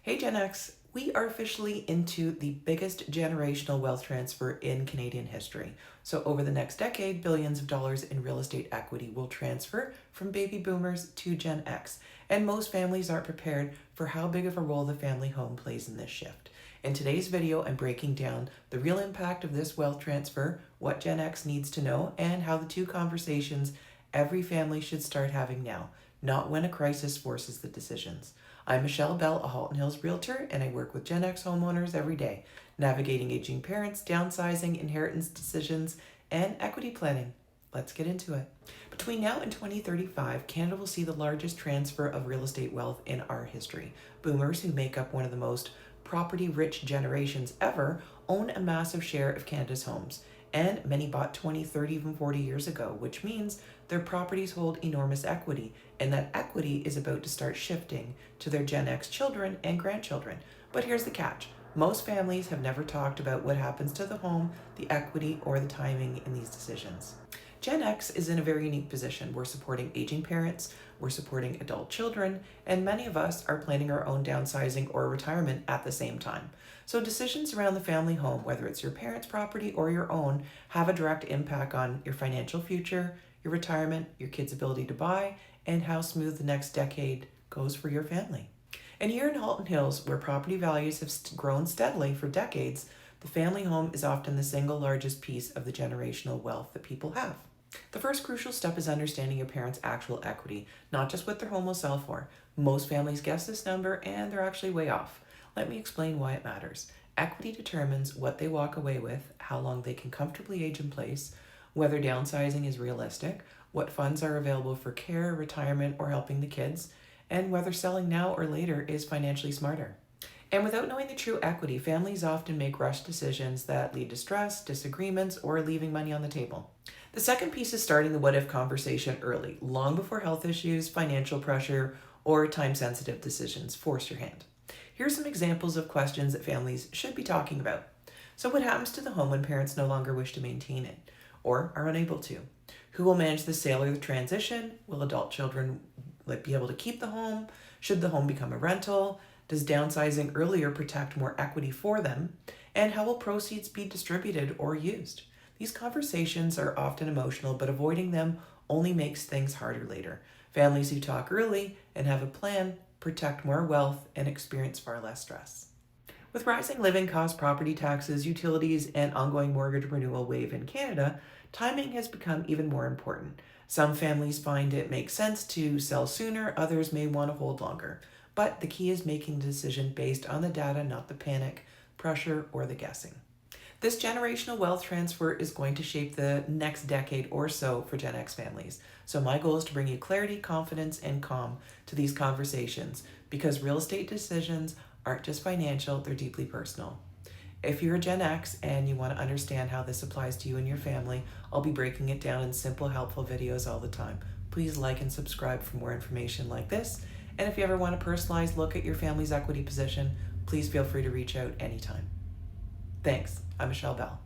Hey Gen X, we are officially into the biggest generational wealth transfer in Canadian history. So over the next decade, billions of dollars in real estate equity will transfer from baby boomers to Gen X. And most families aren't prepared for how big of a role the family home plays in this shift. In today's video, I'm breaking down the real impact of this wealth transfer, what Gen X needs to know, and how the two conversations every family should start having now, not when a crisis forces the decisions. I'm Michelle Bell, a Halton Hills Realtor, and I work with Gen X homeowners every day, navigating aging parents, downsizing, inheritance decisions, and equity planning. Let's get into it. Between now and 2035, Canada will see the largest transfer of real estate wealth in our history. Boomers, who make up one of the most property-rich generations ever, own a massive share of Canada's homes. And many bought 20, 30, even 40 years ago, which means their properties hold enormous equity, and that equity is about to start shifting to their Gen X children and grandchildren. But here's the catch. Most families have never talked about what happens to the home, the equity, or the timing in these decisions. Gen X is in a very unique position. We're supporting aging parents, we're supporting adult children, and many of us are planning our own downsizing or retirement at the same time. So decisions around the family home, whether it's your parents' property or your own, have a direct impact on your financial future, your retirement, your kids' ability to buy, and how smooth the next decade goes for your family. And here in Halton Hills, where property values have grown steadily for decades, the family home is often the single largest piece of the generational wealth that people have. The first crucial step is understanding your parents' actual equity, not just what their home will sell for. Most families guess this number and they're actually way off. Let me explain why it matters. Equity determines what they walk away with, how long they can comfortably age in place, whether downsizing is realistic, what funds are available for care, retirement, or helping the kids, and whether selling now or later is financially smarter. And without knowing the true equity, families often make rushed decisions that lead to stress, disagreements, or leaving money on the table. The second piece is starting the what-if conversation early, long before health issues, financial pressure, or time-sensitive decisions force your hand. Here are some examples of questions that families should be talking about. So what happens to the home when parents no longer wish to maintain it, or are unable to? Who will manage the sale or the transition? Will adult children be able to keep the home? Should the home become a rental? Does downsizing earlier protect more equity for them? And how will proceeds be distributed or used? These conversations are often emotional, but avoiding them only makes things harder later. Families who talk early and have a plan protect more wealth and experience far less stress. With rising living costs, property taxes, utilities, and ongoing mortgage renewal wave in Canada, timing has become even more important. Some families find it makes sense to sell sooner, others may want to hold longer. But the key is making the decision based on the data, not the panic, pressure, or the guessing. This generational wealth transfer is going to shape the next decade or so for Gen X families. So my goal is to bring you clarity, confidence, and calm to these conversations, because real estate decisions aren't just financial, they're deeply personal. If you're a Gen X and you want to understand how this applies to you and your family, I'll be breaking it down in simple, helpful videos all the time. Please like and subscribe for more information like this. And if you ever want a personalized look at your family's equity position, please feel free to reach out anytime. Thanks. I'm Michelle Bell.